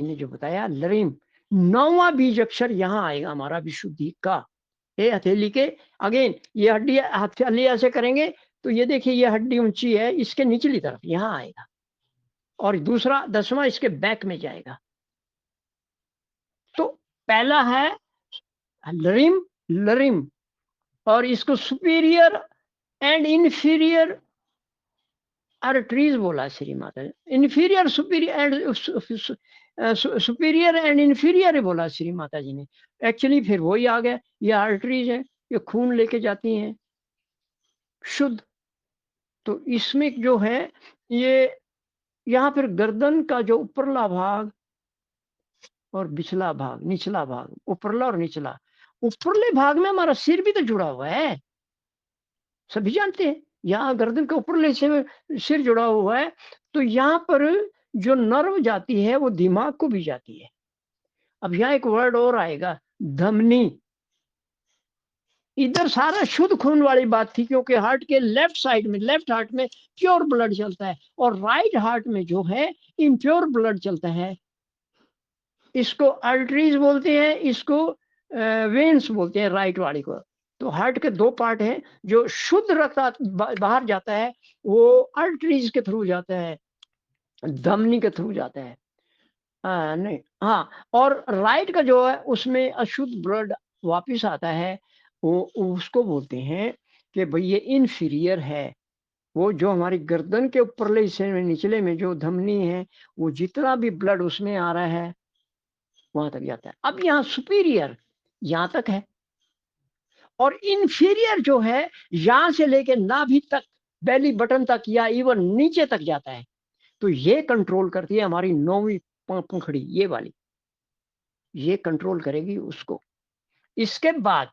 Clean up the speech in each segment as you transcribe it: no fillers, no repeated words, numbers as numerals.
ने जो बताया लरीम, 9वां बीज अक्षर यहाँ आएगा हमारा विशुद्धि का। ये हथेली के अगेन ये हड्डी हथेली ऐसे करेंगे तो ये देखिए ये हड्डी ऊंची है, इसके निचली तरफ यहाँ आएगा, और दूसरा 10वां इसके बैक में जाएगा। तो पहला है लरिम, लरिम, और इसको सुपीरियर एंड इन्फीरियर आर्टरीज बोला श्री माता ने। Inferior superior and superior and inferior बोला श्री माता जी ने। एक्चुअली फिर वही आ गया, ये आर्टरीज है, ये खून लेके जाती हैं शुद्ध। तो इसमें जो है ये यहाँ फिर गर्दन का जो ऊपरला भाग और पिछला भाग, निचला भाग, ऊपरला और निचला, ऊपरले भाग में हमारा सिर भी तो जुड़ा हुआ है, सभी जानते हैं। यहाँ गर्दन के ऊपरले से सिर जुड़ा हुआ है, तो यहाँ पर जो नर्व जाती है वो दिमाग को भी जाती है। अब यहाँ एक वर्ड और आएगा, धमनी। इधर सारा शुद्ध खून वाली बात थी, क्योंकि हार्ट के लेफ्ट साइड में, लेफ्ट हार्ट में प्योर ब्लड चलता है, और राइट हार्ट में जो है इम्प्योर ब्लड चलता है। इसको आर्टरीज बोलते हैं, इसको वेन्स बोलते हैं राइट वाली को। तो हार्ट के दो पार्ट हैं, जो शुद्ध रक्त बाहर जाता है वो आर्टरीज के थ्रू जाता है, धमनी के थ्रू जाता है। नहीं, हाँ, और राइट का जो है उसमें अशुद्ध ब्लड वापिस आता है, वो उसको बोलते हैं कि भाई ये इन्फीरियर है। वो जो हमारी गर्दन के ऊपरले हिस्से में, निचले में जो धमनी है, वो जितना भी ब्लड उसमें आ रहा है वहां तक जाता है। अब यहाँ सुपीरियर यहां तक है, और इन्फीरियर जो है यहां से लेके नाभि तक, बेली बटन तक, या इवन नीचे तक जाता है। तो ये कंट्रोल करती है हमारी 9वीं पंखड़ी, ये वाली, ये कंट्रोल करेगी उसको। इसके बाद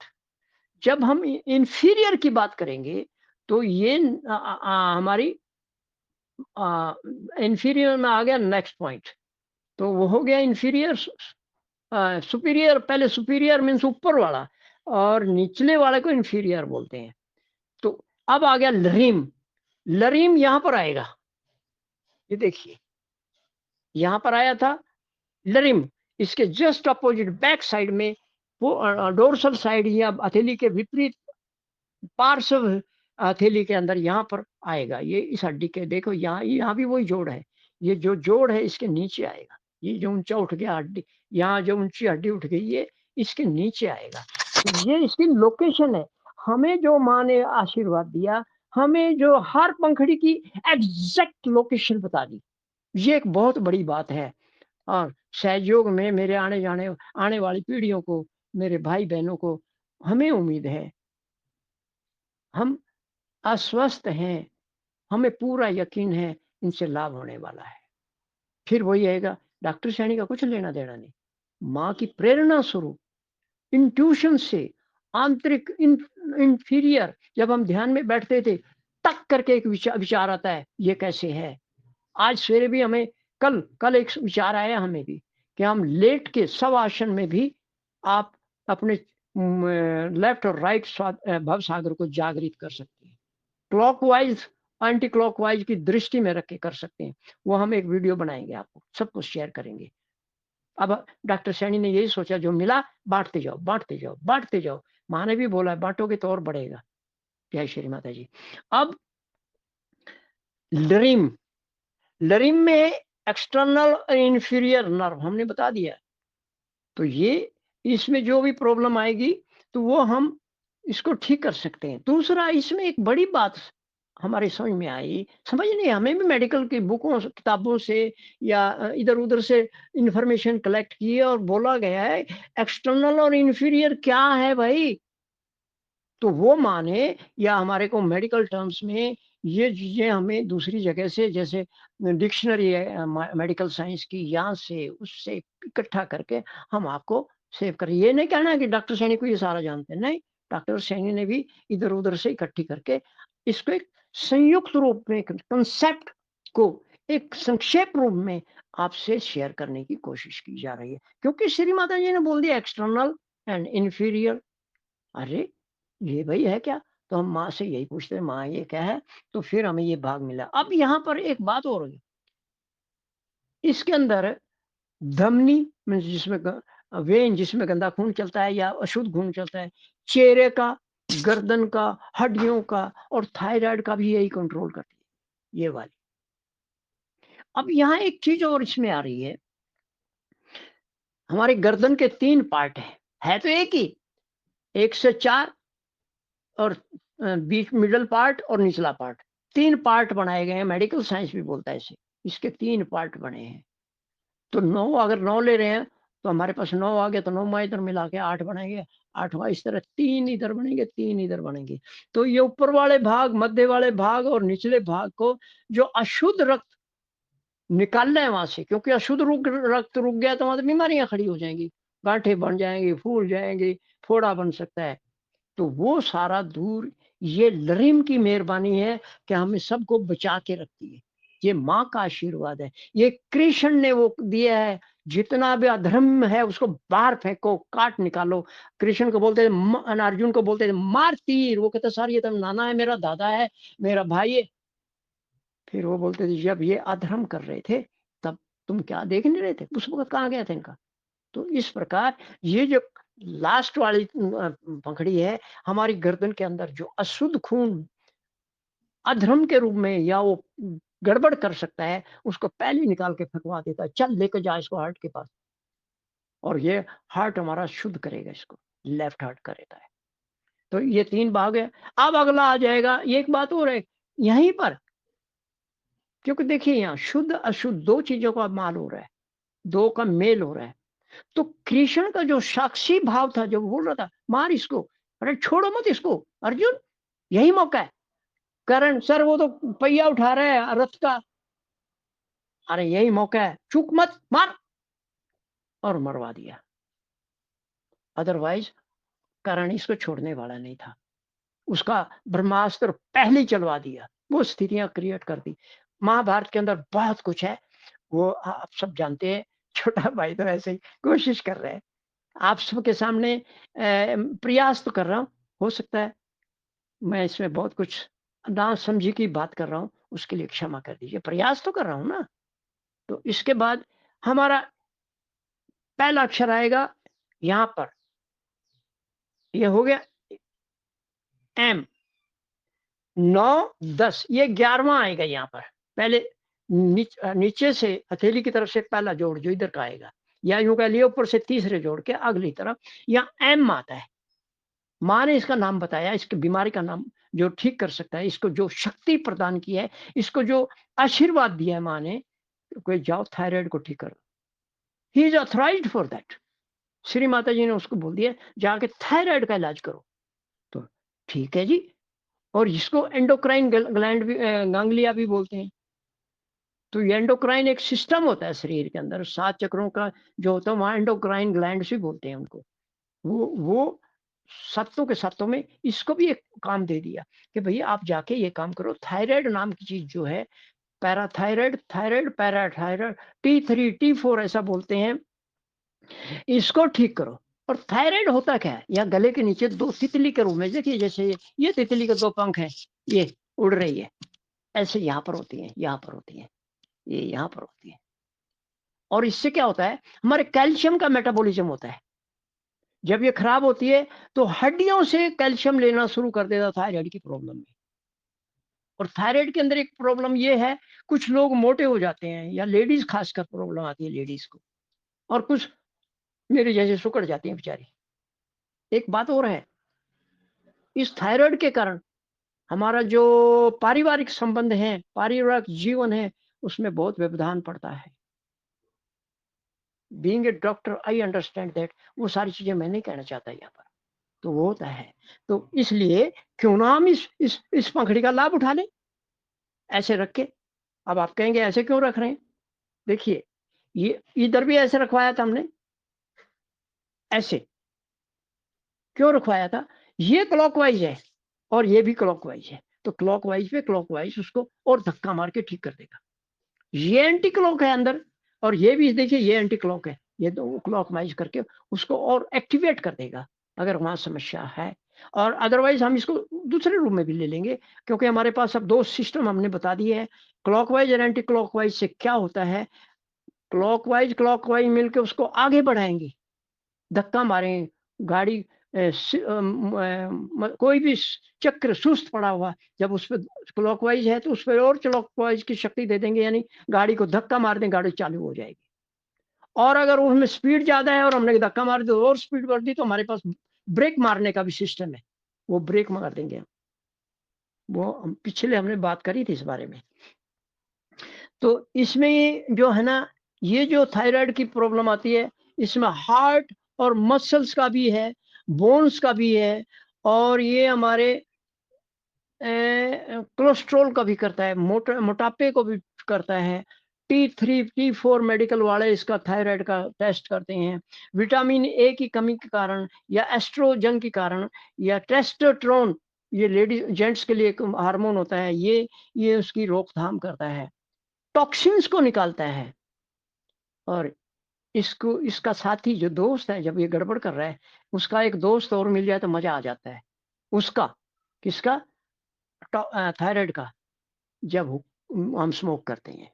जब हम इंफीरियर की बात करेंगे तो ये हमारी इंफीरियर में आ गया नेक्स्ट पॉइंट। तो वो हो गया इंफीरियर। सुपीरियर, पहले सुपीरियर मीन्स ऊपर वाला, और निचले वाले को इंफीरियर बोलते हैं। तो अब आ गया लरीम। लरीम यहां पर आएगा, ये देखिए यहां पर आया था लरिम। इसके जस्ट अपोजिट बैक साइड में, वो डोर्सल साइड या हथेली के विपरीत पार्श्व हथेली के अंदर यहाँ पर आएगा। ये इस हड्डी के देखो, यहाँ भी वही जोड़ है। ये जो जोड़ है इसके नीचे आएगा। ये जो ऊंचा उठ गया हड्डी, यहाँ जो ऊंची हड्डी उठ गई, ये इसके नीचे आएगा। तो ये इसकी लोकेशन है। हमें जो माँ ने आशीर्वाद दिया, हमें जो हर पंखड़ी की एग्जैक्ट लोकेशन बता दी, ये एक बहुत बड़ी बात है। और सहयोग में मेरे आने वाली पीढ़ियों को, मेरे भाई बहनों को, हमें उम्मीद है, हम अस्वस्थ हैं, हमें पूरा यकीन है इनसे लाभ होने वाला है। फिर वही आएगा, डॉक्टर सैनी का कुछ लेना देना नहीं। माँ की प्रेरणा स्वरूप, इंट्यूशन से, आंतरिक इंफीरियर, जब हम ध्यान में बैठते थे, तक करके एक विचार आता है, ये कैसे है। आज सवेरे भी हमें, कल एक विचार आया हमें भी, कि हम लेट के शवासन में भी आप अपने लेफ्ट और राइट भव सागर को जागृत कर सकते हैं। क्लॉकवाइज, एंटी क्लॉकवाइज की दृष्टि में रख के कर सकते हैं। वो हम एक वीडियो बनाएंगे, आपको सब कुछ शेयर करेंगे। अब डॉक्टर सैनी ने यही सोचा, जो मिला बांटते जाओ, बांटते जाओ, बांटते जाओ। माँ ने भी बोला है बांटोगे तो और बढ़ेगा। जय श्री माता जी। अब लरिम, लरिम में एक्सटर्नल इंफीरियर नर्व हमने बता दिया। तो ये इसमें जो भी प्रॉब्लम आएगी तो वो हम इसको ठीक कर सकते हैं। दूसरा, इसमें एक बड़ी बात हमारे समझ में आई, समझ नहीं, हमें भी मेडिकल की बुकों से, किताबों से, या इधर-उधर से इन्फॉर्मेशन कलेक्ट की है, और बोला गया है एक्सटर्नल और इंफीरियर क्या है भाई? तो वो माने, या हमारे को मेडिकल टर्म्स में ये चीज़ें हमें दूसरी जगह से, जैसे डिक्शनरी है मेडिकल साइंस की, यहाँ से उससे इकट्ठा करके हम आपको सेव करें। ये नहीं कहना है कि डॉक्टर सैनी को ये सारा जानते हैं, नहीं, डॉक्टर सैनी ने भी इधर-उधर से इकट्ठी करके इसको एक संयुक्त रूप में, एक कंसेप्ट को एक संक्षेप रूप में आपसे शेयर करने की कोशिश की जा रही है। क्योंकि श्री माता जी ने बोल दिया एक्सटर्नल एंड इंफीरियर। अरे! ये भई है क्या? तो हम माँ से यही पूछते हैं, माँ ये क्या है? तो फिर हमें ये भाग मिला। अब यहाँ पर एक बात और है, इसके अंदर धमनी मीन्स जिसमें वेन जिसमें गंदा खून चलता है या अशुद्ध खून चलता है, चेहरे का, गर्दन का, हड्डियों का और थायराइड का भी यही कंट्रोल करती है, ये वाली। अब यहाँ एक चीज़ और इसमें आ रही है, हमारी गर्दन के 3 पार्ट हैं, है तो एक ही, 1 से 4 और बीच मिडल पार्ट और निचला पार्ट, 3 पार्ट बनाए गए हैं, मेडिकल साइंस भी बोलता है इसे, इसके 3 पार्ट बने हैं। तो 9 अगर 9 ले रहे हैं, तो हमारे पास 9 आ गया तो 9वाँ इधर मिला के 8 बनेंगे, 8वाँ इस तरह 3 इधर बनेंगे, 3 इधर बनेंगे। तो ये ऊपर वाले भाग, मध्य वाले भाग और निचले भाग को जो अशुद्ध रक्त निकालना है वहाँ से, क्योंकि अशुद्ध रक्त रुक गया तो वहाँ तो बीमारियाँ खड़ी हो जाएँगी, गाँठें बन जाएँगी, फूल जाएँगी, फोड़ा बन सकता है। तो वो सारा दूर ये लरीम की मेहरबानी है कि हमें सबको बचा के रखती है। ये माँ का आशीर्वाद है। ये कृष्ण ने वो दिया है, जितना भी अधर्म है उसको बाहर फेंको, काट निकालो। कृष्ण को बोलते थे अर्जुन को बोलते थे मार तीर, वो कहता सर ये तो नाना है, मेरा दादा है, मेरा भाई है। फिर वो बोलते थे जब ये अधर्म कर रहे थे, तब तुम क्या देख नहीं रहे थे? उस वक़्त कहाँ गया था इनका? तो इस प्रकार ये जो लास्ट वाली पंखड़ी है, हमारी गर्दन के अंदर जो अशुद्ध खून अधर्म के रूप में या वो गड़बड़ कर सकता है, उसको पहले ही निकाल के फेंकवा देता है, चल लेके जा इसको हार्ट के पास। और ये हार्ट हमारा शुद्ध करेगा इसको, लेफ्ट हार्ट का रहता है। तो ये 3 भाग है। अब अगला आ जाएगा, ये एक बात और है, यहीं पर क्योंकि देखिए यहाँ शुद्ध-अशुद्ध 2 चीज़ों का माल हो रहा है, 2 का मेल हो रहा है। तो कृष्ण का जो साक्षी भाव था, जो बोल रहा था, "मार इसको, अरे छोड़ो मत इसको, अर्जुन, यही मौका है।" करण, "सर वो तो पहिया उठा रहा है रथ का।" "अरे यही मौका है, चूक मत, मार।" और मरवा दिया। अदरवाइज़ करण इसको छोड़ने वाला नहीं था। उसका ब्रह्मास्त्र पहले ही चलवा दिया। वो स्थितियाँ क्रिएट कर दी। महाभारत के अंदर बहुत कुछ है, वो आप सब जानते हैं। छोटा भाई तो ऐसे ही कोशिश कर रहा है। आप सबके सामने प्रयास तो कर रहा हूँ, हो सकता है मैं इसमें बहुत कुछ नासमझी की बात कर रहा हूँ, उसके लिए क्षमा कर दीजिए। प्रयास तो कर रहा हूँ ना। तो इसके बाद हमारा पहला अक्षर आएगा यहाँ पर, ये हो गया एम, 9, 10 ये 11वां आएगा यहाँ पर। पहले नीचे से हथेली की तरफ से पहला जोड़ जो इधर का आएगा, या यूँ कह लिए ऊपर से तीसरे जोड़ के अगली तरफ, यहाँ एम आता है। माँ ने इसका नाम बताया, इसकी बीमारी का नाम जो ठीक कर सकता है, इसको जो शक्ति प्रदान की है, इसको जो आशीर्वाद दिया है माँ ने, कोई जाओ थायराइड को ठीक करो। He is authorised for that. Shri Mata जी ने उसको बोल दिया, जाके थायराइड का इलाज करो। तो ठीक है जी। और इसको एंडोक्राइन ग्लैंड भी गांग्लिया भी बोलते हैं। तो ये एंडोक्राइन एक सिस्टम होता है शरीर के अंदर, 7 चक्रों का जो होता है, वहाँ एंडोक्राइन ग्लैंड्स भी बोलते हैं उनको। वो सातों के सातों में इसको भी एक काम दे दिया कि भैया आप जाके ये काम करो, थायराइड नाम की चीज़ जो है, parathyroid, thyroid, parathyroid, T3, T4 ऐसा बोलते हैं, इसको ठीक करो। और थायराइड होता क्या है? यहाँ गले के नीचे 2 तितली के रूप में, देखिए जैसे ये तितली के 2 पंख हैं, ये उड़ रही है, ऐसे यहाँ पर होती हैं, यहाँ पर होती हैं, ये यहाँ पर होती है। और इससे क्या होता है, हमारे कैल्शियम का मेटाबॉलिज्म होता है। जब ये खराब होती है, तो हड्डियों से कैल्शियम लेना शुरू कर देता थायराइड की प्रॉब्लम में। और थायराइड के अंदर एक प्रॉब्लम ये है, कुछ लोग मोटे हो जाते हैं या लेडीज़ खासकर प्रॉब्लम आती है लेडीज़ को, और कुछ मेरे जैसे सुकड़ जाती हैं बेचारी। एक बात और है, इस थायराइड के कारण हमारा जो पारिवारिक संबंध है, पारिवारिक जीवन है, उसमें बहुत व्यवधान पड़ता है। Being a doctor I understand that, वो सारी चीज़ें मैं नहीं कहना चाहता यहाँ पर। तो वो होता है। तो इसलिए क्यों ना हम इस पंखड़ी का लाभ उठा लें, ऐसे रख के। अब आप कहेंगे ऐसे क्यों रख रहे हैं? देखिए, ये इधर भी ऐसे रखवाया था हमने, ऐसे। क्यों रखवाया था? ये क्लॉकवाइज़ है और ये भी क्लॉकवाइज़ है। तो क्लॉकवाइज़ पे क्लॉकवाइज़ उसको और धक्का मार के ठीक कर देगा। ये एंटी क्लॉक है अंदर, और ये भी देखिए ये एंटी क्लॉक है। ये तो क्लॉकवाइज़ करके उसको और एक्टिवेट कर देगा, अगर वहाँ समस्या है। और अदरवाइज़ हम इसको दूसरे रूप में भी ले लेंगे, क्योंकि हमारे पास अब 2 सिस्टम हमने बता दिए हैं। क्लॉकवाइज़ और एंटी क्लॉकवाइज़ से क्या होता है, क्लॉकवाइज मिलके उसको आगे बढ़ाएंगे, धक्का मारें, गाड़ी कोई भी चक्र सुस्त पड़ा हुआ, जब उस पर क्लॉकवाइज है तो उस पर और क्लॉकवाइज की शक्ति दे देंगे, यानी गाड़ी को धक्का मार दें, गाड़ी चालू हो जाएगी। और अगर उसमें स्पीड ज्यादा है और हमने धक्का मार दी और स्पीड बढ़ दी, तो हमारे पास ब्रेक मारने का भी सिस्टम है, वो ब्रेक मार देंगे। वो पिछले हमने बात करी थी इस बारे में। तो इसमें जो है ना, ये जो थायराइड की प्रॉब्लम आती है, इसमें हार्ट और मसल्स का भी है, बोन्स का भी है, और ये हमारे कोलेस्ट्रॉल का भी करता है, मोटापे को भी करता है। T3 T4 मेडिकल वाले इसका थायराइड का टेस्ट करते हैं। विटामिन ए की कमी के कारण, या एस्ट्रोजन के कारण, या टेस्टोस्टेरोन, ये लेडीज जेंट्स के लिए एक हार्मोन होता है, ये उसकी रोकथाम करता है, टॉक्सिन्स को निकालता है। और इसका साथी जो दोस्त है, जब ये गड़बड़ कर रहा है, उसका एक दोस्त और मिल जाए तो मजा आ जाता है। उसका, किसका? थायराइड का। जब हम स्मोक करते हैं,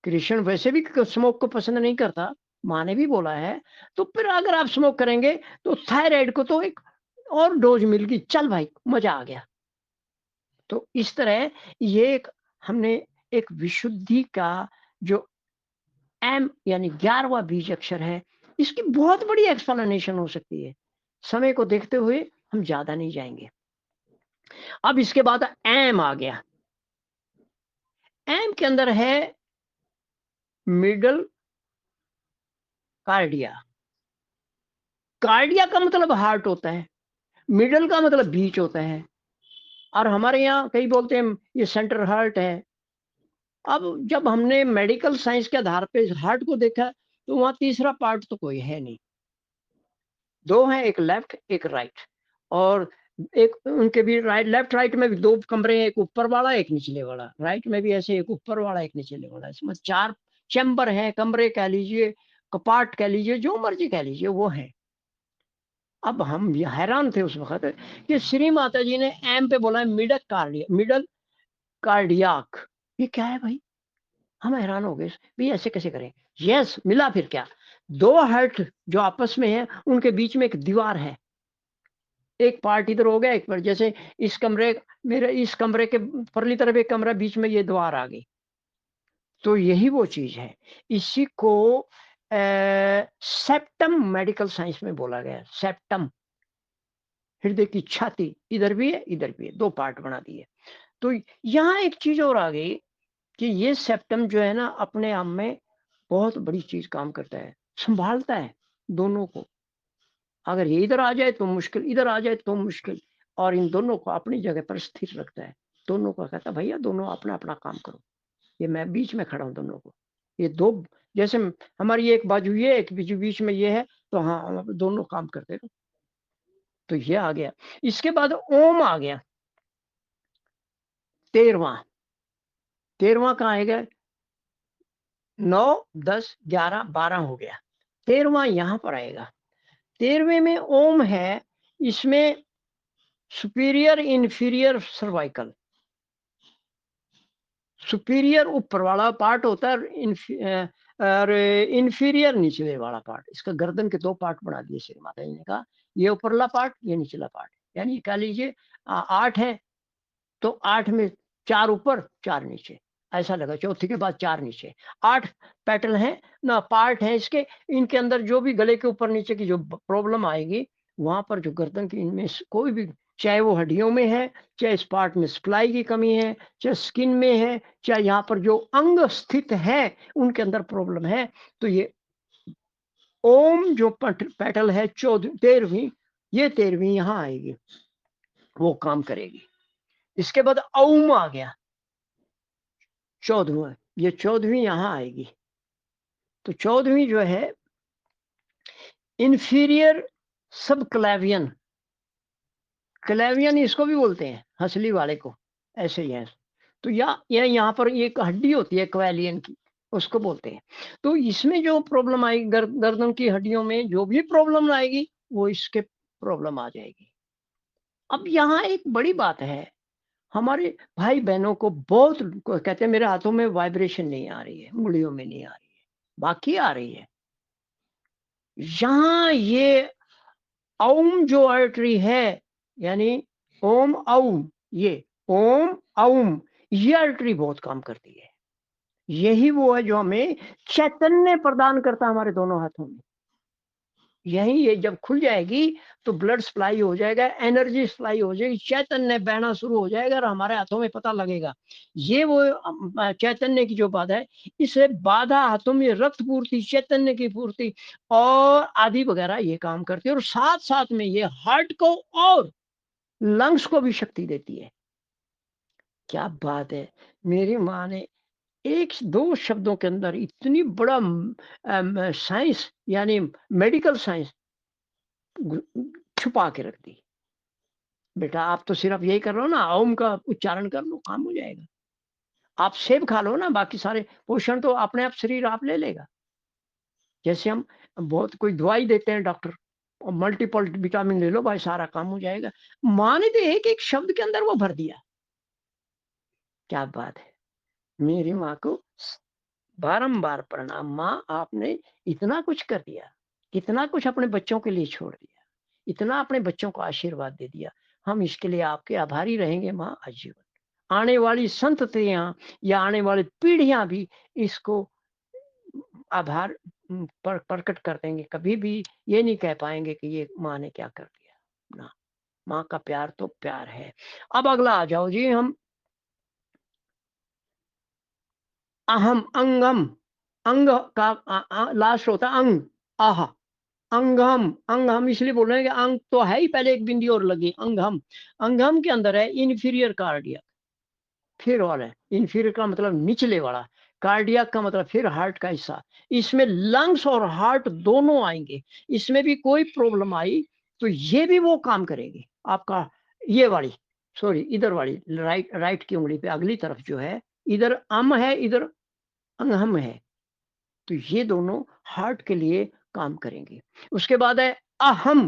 कृष्ण वैसे भी स्मोक को पसंद नहीं करता, माँ ने भी बोला है, तो फिर अगर आप स्मोक करेंगे तो थायराइड को तो एक और डोज मिल गई, चल भाई मजा आ गया। तो इस तरह ये हमने एक विशुद्धि का जो एम यानी 11वां बीज अक्षर है, इसकी बहुत बड़ी एक्सप्लेनेशन हो सकती है। समय को देखते हुए हम ज्यादा नहीं जाएंगे। अब इसके बाद एम आ गया। एम के अंदर है मिडल कार्डिया। कार्डिया का मतलब हार्ट होता है, मिडल का मतलब बीच होता है, और हमारे यहाँ कई बोलते हैं ये सेंटर हार्ट है। अब जब हमने मेडिकल साइंस के आधार पे हार्ट को देखा, तो वहां तीसरा पार्ट तो कोई है नहीं, दो हैं, एक लेफ्ट एक राइट। और एक उनके भी राइट लेफ्ट राइट में भी दो कमरे हैं, एक ऊपर वाला एक निचले वाला। राइट में भी ऐसे एक ऊपर वाला एक निचले वाला, इसमें 4 चैम्बर हैं, कमरे कह लीजिए, कपाट कह लीजिए, जो मर्जी कह लीजिए वो है। अब हम हैरान थे उस वक्त कि श्री माता जी ने एम पे बोला है मिडल कार्डियाक, ये क्या है भाई? हम हैरान हो गए, भाई ऐसे कैसे करें? यस, मिला। फिर क्या, दो हार्ट जो आपस में है, उनके बीच में एक दीवार है, एक पार्ट इधर हो गया, एक पर जैसे इस कमरे के परली तरफ एक कमरा, बीच में ये द्वार आ गई। तो यही वो चीज है, इसी को सेप्टम मेडिकल साइंस में बोला गया। सेप्टम, हृदय की छाती, इधर भी है इधर भी है, दो पार्ट बना दिए। तो यहाँ एक चीज और आ गई कि ये सेप्टम जो है ना, अपने आप में बहुत बड़ी चीज काम करता है, संभालता है दोनों को। अगर ये इधर आ जाए तो मुश्किल, इधर आ जाए तो मुश्किल, और इन दोनों को अपनी जगह पर स्थिर रखता है। दोनों को कहता है भैया दोनों अपना अपना काम करो, ये मैं बीच में खड़ा हूं दोनों को। ये दो, जैसे हमारी एक बाजू ये, एक बीच में ये है, तो हाँ हम दोनों काम करते रहो। तो ये आ गया। इसके बाद ओम आ गया, 13वां। 13वां कहाँ आएगा? 9 10 11 12 हो गया, 13वां यहां पर आएगा। 13वें में ओम है, इसमें सुपीरियर इंफीरियर सर्वाइकल। सुपीरियर ऊपर वाला पार्ट होता है, और इंफीरियर निचले वाला पार्ट। इसका गर्दन के दो पार्ट बना दिए श्री माता जी ने कहा, ये ऊपरला पार्ट, ये निचला पार्ट। यानी कह लीजिए 8 है, तो 8 में 4 ऊपर 4 नीचे, ऐसा लगा, चौथी के बाद 4 नीचे। 8 पेटल हैं ना, पार्ट है इसके। इनके अंदर जो भी गले के ऊपर नीचे की जो प्रॉब्लम आएगी, वहां पर जो गर्दन की, इनमें कोई भी, चाहे वो हड्डियों में है, चाहे इस पार्ट में सप्लाई की कमी है, चाहे स्किन में है, चाहे यहाँ पर जो अंग स्थित है उनके अंदर प्रॉब्लम है, तो ये ओम जो पेटल है 13वीं, ये 13वीं यहाँ आएगी, वो काम करेगी। इसके बाद औम आ गया, 14वां, ये 14वीं यहाँ आएगी। तो 14वीं जो है इंफीरियर सब क्लेवियन, क्लेवियन इसको भी बोलते हैं, हंसली वाले को, ऐसे ही है। तो यहाँ पर एक हड्डी होती है क्वेलियन की, उसको बोलते हैं। तो इसमें जो प्रॉब्लम आएगी, गर्दन की हड्डियों में जो भी प्रॉब्लम आएगी, वो इसके प्रॉब्लम आ जाएगी। अब यहाँ एक बड़ी बात है, हमारे भाई बहनों को बहुत कहते हैं मेरे हाथों में वाइब्रेशन नहीं आ रही है, उंगलियों में नहीं आ रही है। बाकी आ रही है। यहाँ ये औम जो आर्टरी है, यानी ओम औम, ये ओम औम, ये आर्टरी बहुत काम करती है। यही वो है जो हमें चैतन्य प्रदान करता है हमारे दोनों हाथों में। यही ये जब खुल जाएगी तो ब्लड सप्लाई हो जाएगा, एनर्जी सप्लाई हो जाएगी, चैतन्य बहना शुरू हो जाएगा और हमारे हाथों में पता लगेगा। ये वो चैतन्य की जो बाधा है, इससे बाधा हाथों में रक्त पूर्ति, चैतन्य की पूर्ति और आदि वगैरह ये काम करती है, और साथ-साथ में ये हार्ट को और लंग्स को भी शक्ति देती है। क्या बात है! मेरी माँ ने 1-2 शब्दों के अंदर इतनी बड़ा साइंस, यानी मेडिकल साइंस गु छुपा के रख दी। बेटा आप तो सिर्फ यही कर लो ना, ओम का उच्चारण कर लो, काम हो जाएगा। आप सेब खा लो ना, बाकी सारे पोषण तो अपने आप शरीर आप ले लेगा। जैसे हम बहुत कोई दवाई देते हैं डॉक्टर, और मल्टीपल विटामिन ले लो भाई, सारा काम हो जाएगा। माँ ने तो एक-एक शब्द के अंदर वो भर दिया। क्या बात है! मेरी माँ को बारंबार प्रणाम, माँ आपने इतना कुछ कर दिया, इतना कुछ अपने बच्चों के लिए छोड़ दिया, इतना अपने बच्चों को आशीर्वाद दे दिया। हम इसके लिए आपके आभारी रहेंगे माँ आजीवन। आने वाली संततियाँ या आने वाली पीढ़ियाँ भी इसको आभार प्रकट कर देंगे। कभी भी ये नहीं कह पाएँगे कि ये माँ ने क्या कर दिया। ना, माँ का प्यार तो प्यार है। अब अगला आ जाओ जी, हम अहम, अंगम, अंग का लास्ट होता है अंग, आह। अंगम, अंगम इसलिए बोल रहे हैं कि अंग तो है ही, पहले एक बिंदी और लगी, अंगम। अंगम के अंदर है इन्फीरियर कार्डियक, फिर और है, इन्फीरियर का मतलब निचले वाला, कार्डियक का मतलब फिर हार्ट का हिस्सा। इसमें लंग्स और हार्ट दोनों आएँगे। इसमें भी कोई प्रॉब्लम आई, तो ये भी वो काम करेगी। आपका ये वाली, सॉरी इधर वाली, राइट राइट की उँगली पे अगली तरफ जो है, इधर अम है, इधर अंगहम है। तो ये दोनों हार्ट के लिए काम करेंगे। उसके बाद है अहम,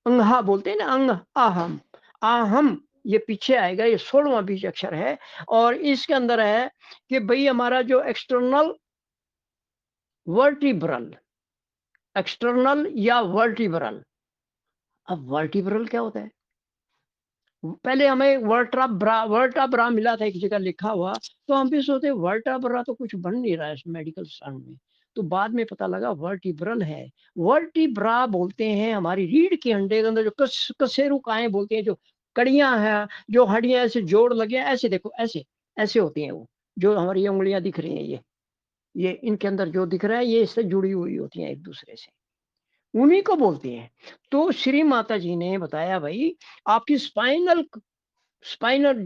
अंहा बोलते हैं ना, अंग, अहम, आहम, ये पीछे आएगा, ये 16वां बीज अक्षर है, और इसके अंदर है कि भई हमारा जो एक्सटर्नल वर्टिब्रल, एक्सटर्नल या वर्टिब्रल। अब वर्टिब्रल क्या होता है? पहले हमें वर्टेब्रा मिला था एक जगह लिखा हुआ, तो हम भी सोचे वर्टेब्रा तो कुछ बन नहीं रहा है इस मेडिकल टर्म में। तो बाद में पता लगा वर्टिब्रल है। वर्टिब्रा बोलते हैं हमारी रीढ़ की हड्डी के अंदर जो कशेरुकाएँ बोलते हैं, जो कड़ियाँ हैं, जो हड्डियाँ ऐसे जोड़ लगे हैं, ऐसे देखो ऐसे, ऐसे होती हैं वो, जो हमारी ये उँगलियाँ दिख रही हैं ये इनके अंदर जो दिख रहा है, ये इससे जुड़ी हुई होती हैं एक-दूसरे से। उन्हीं को बोलते हैं। तो श्री माता जी ने बताया भई आपकी स्पाइनल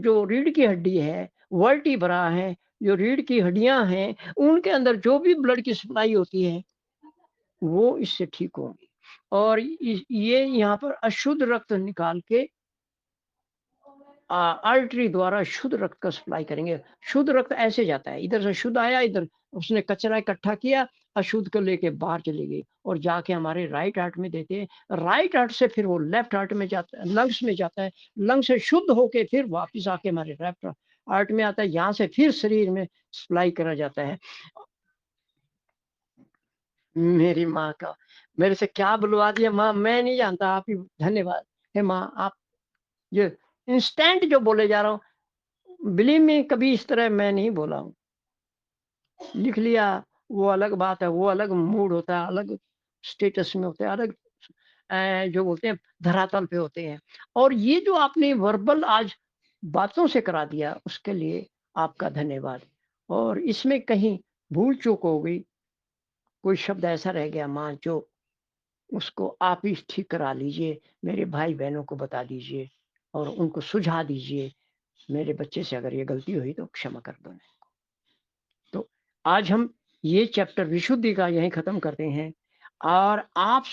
जो रीढ़ की हड्डी है, वर्टिब्रा है, जो रीढ़ की हड्डियाँ हैं, उनके अंदर जो भी ब्लड की सप्लाई होती है, वो इससे ठीक होंगी। और ये यहाँ पर अशुद्ध रक्त निकाल के आर्टरी द्वारा शुद्ध रक्त का सप्लाई करेंगे। शुद्ध रक्त ऐसे जाता है, इधर से शुद्ध आया, इधर उसने कचरा इकट्ठा किया, अशुद्ध को लेके बाहर चली गई और जाके हमारे राइट हार्ट में देते हैं। राइट हार्ट से फिर वो लेफ्ट हार्ट में जाता है, लंग्स में जाता है, लंग्स से शुद्ध होके फिर वापस आके हमारे लेफ्ट हार्ट में आता है, यहाँ से फिर शरीर में सप्लाई करा जाता है। मेरी माँ का मेरे से क्या बुलवा दिया माँ, मैं नहीं जानता, आप ही धन्यवाद। हे माँ, आप ये इंस्टेंट जो बोले जा रहा हूँ, बिलीव मी कभी इस तरह मैं नहीं बोला हूँ। लिख लिया, वो अलग बात है, वो अलग मूड होता है, अलग स्टेटस में होते हैं, अलग जो बोलते हैं धरातल पे होते हैं। और ये जो आपने वर्बल आज बातों से करा दिया, उसके लिए आपका धन्यवाद। और इसमें कहीं भूल-चूक हो गई, कोई शब्द ऐसा रह गया माँ जो उसको आप ही ठीक करा लीजिए, मेरे भाई-बहनों को बता दीजिए और उनको सुझा दीजिए। मेरे बच्चे से अगर ये गलती हुई तो क्षमा कर दो। तो आज हम ये चैप्टर विशुद्धि का यहीं ख़त्म करते हैं, और आप